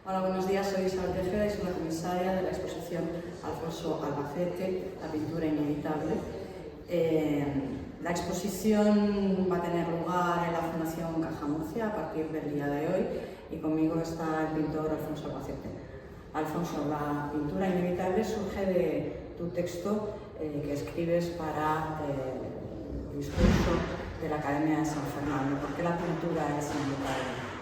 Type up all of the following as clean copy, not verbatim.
Hola, buenos días. Soy Isabel Tejeda y soy la comisaria de la exposición Alfonso Albacete, La pintura inevitable. La exposición va a tener lugar en la Fundación Caja Murcia a partir del día de hoy y conmigo está el pintor Alfonso Albacete. Alfonso, la pintura inevitable surge de tu texto que escribes para el discurso de la Academia de San Fernando. ¿Por qué la pintura es inevitable?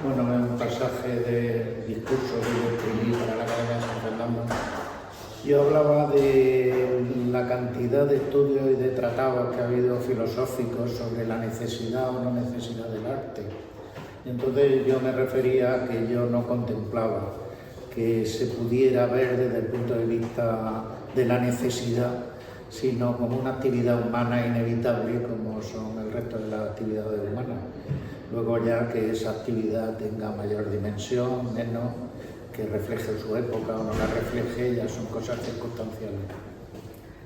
Bueno, es un pasaje de discurso que yo escribí para la Academia de San Fernando. Yo hablaba de la cantidad de estudios y de tratados que ha habido filosóficos sobre la necesidad o no necesidad del arte. Y entonces yo me refería a que yo no contemplaba que se pudiera ver desde el punto de vista de la necesidad, sino como una actividad humana inevitable como son el resto de las actividades humanas. Luego ya que esa actividad tenga mayor dimensión, menos, que refleje su época o no la refleje, ya son cosas circunstanciales.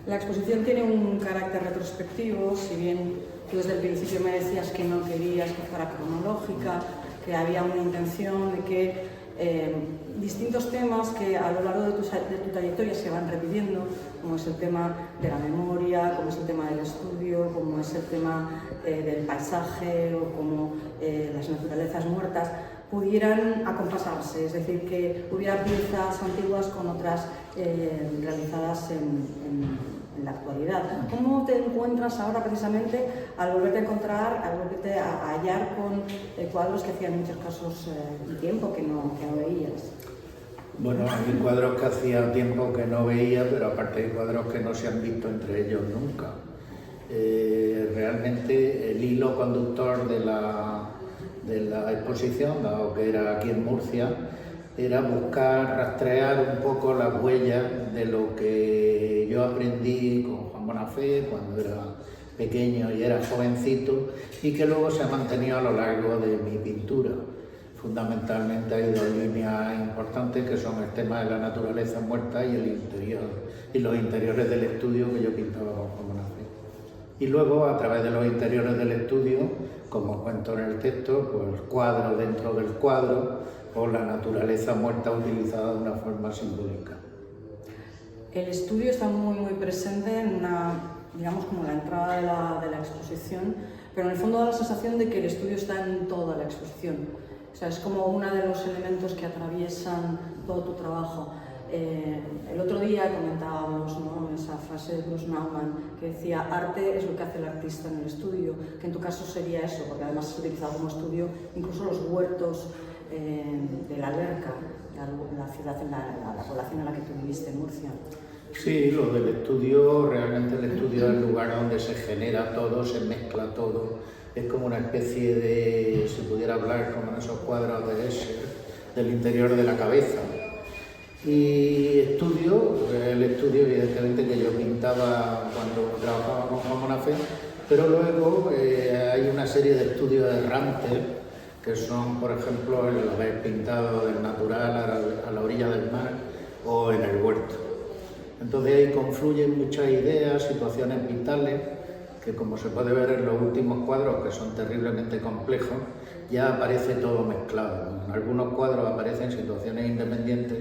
La exposición tiene un carácter retrospectivo, si bien tú desde el principio me decías que no querías que fuera cronológica, que había una intención de que distintos temas que a lo largo de tu trayectoria se van repitiendo, como es el tema de la memoria, como es el tema del estudio, como es el tema del paisaje o como las naturalezas muertas, pudieran acompasarse, es decir, que hubiera piezas antiguas con otras realizadas en la actualidad. ¿Cómo te encuentras ahora precisamente al volverte a encontrar, al volverte a hallar con cuadros que hacían en muchos casos tiempo que no veías? Bueno, hay cuadros que hacía tiempo que no veía, pero aparte hay cuadros que no se han visto entre ellos nunca. Realmente el hilo conductor de la exposición, dado que era aquí en Murcia, era buscar rastrear un poco las huellas de lo que yo aprendí con Juan Bonafé cuando era pequeño y era jovencito y que luego se ha mantenido a lo largo de mi pintura. Fundamentalmente hay dos líneas importantes que son el tema de la naturaleza muerta y el interior y los interiores del estudio que yo pintaba con Juan Bonafé. Y luego a través de los interiores del estudio, como cuento en el texto, pues el cuadro dentro del cuadro o la naturaleza muerta utilizada de una forma simbólica. El estudio está muy presente en una, digamos, como la entrada de la exposición, pero en el fondo da la sensación de que el estudio está en toda la exposición. O sea, es como uno de los elementos que atraviesan todo tu trabajo. El otro día comentábamos, ¿no?, esa frase de Bruce Nauman que decía: arte es lo que hace el artista en el estudio, que en tu caso sería eso, porque además has utilizado como estudio incluso los huertos de la Alberca, la ciudad, la población en la que tú viviste, en Murcia. Sí, lo del estudio, realmente el estudio es el lugar donde se genera todo, se mezcla todo. Es como una especie de, si pudiera hablar como en esos cuadros de Escher, del interior de la cabeza. Y el estudio evidentemente que yo pintaba cuando trabajaba con Juan Bonafé, pero luego hay una serie de estudios errantes que son, por ejemplo, el haber pintado del natural a la orilla del mar o en el huerto. Entonces ahí confluyen muchas ideas, situaciones vitales, que como se puede ver en los últimos cuadros, que son terriblemente complejos, ya aparece todo mezclado. En algunos cuadros aparecen situaciones independientes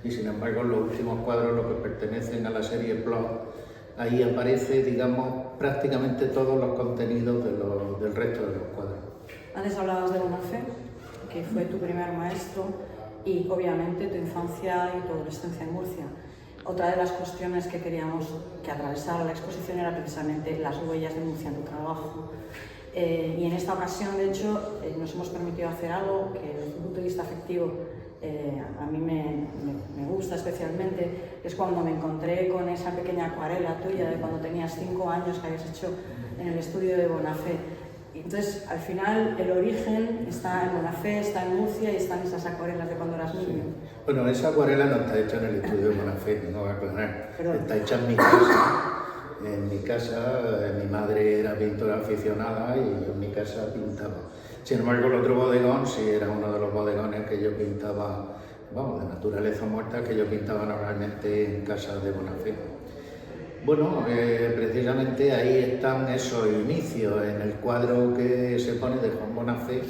y sin embargo en los últimos cuadros, los que pertenecen a la serie Plot, ahí aparece, digamos, prácticamente todos los contenidos del resto de los cuadros. Antes hablabas de Bonafé, que fue tu primer maestro, y obviamente tu infancia y tu adolescencia en Murcia. Otra de las cuestiones que queríamos que atravesara la exposición era precisamente las huellas de Murcia en tu trabajo. Y en esta ocasión, de hecho, nos hemos permitido hacer algo que desde un punto de vista afectivo a mí me gusta especialmente. Es cuando me encontré con esa pequeña acuarela tuya de cuando tenías 5 años que habías hecho en el estudio de Bonafé. Entonces, al final, el origen está en Bonafé, está en Murcia y están esas acuarelas de cuando eras niño. Sí. Bueno, esa acuarela no está hecha en el estudio de Bonafé, no voy a aclarar. Está hecha en mi casa. En mi casa, mi madre era pintora aficionada y en mi casa pintaba. Sin embargo, el otro bodegón sí era uno de los bodegones que yo pintaba, vamos, de naturaleza muerta, que yo pintaba normalmente en casa de Bonafé. Bueno, precisamente ahí están esos inicios. En el cuadro que se pone de Juan Bonafé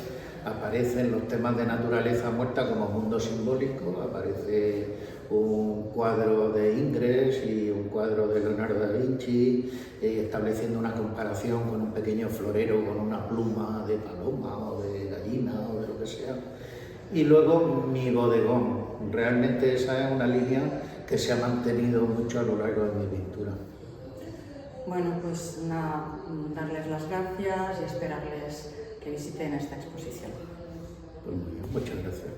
aparecen los temas de naturaleza muerta como mundo simbólico, aparece un cuadro de Ingres y un cuadro de Leonardo da Vinci, estableciendo una comparación con un pequeño florero con una pluma de paloma o de gallina o de lo que sea. Y luego mi bodegón, realmente esa es una línea que se ha mantenido mucho a lo largo de mi pintura. Bueno, pues nada, darles las gracias y esperarles que visiten esta exposición. Pues muy bien, muchas gracias.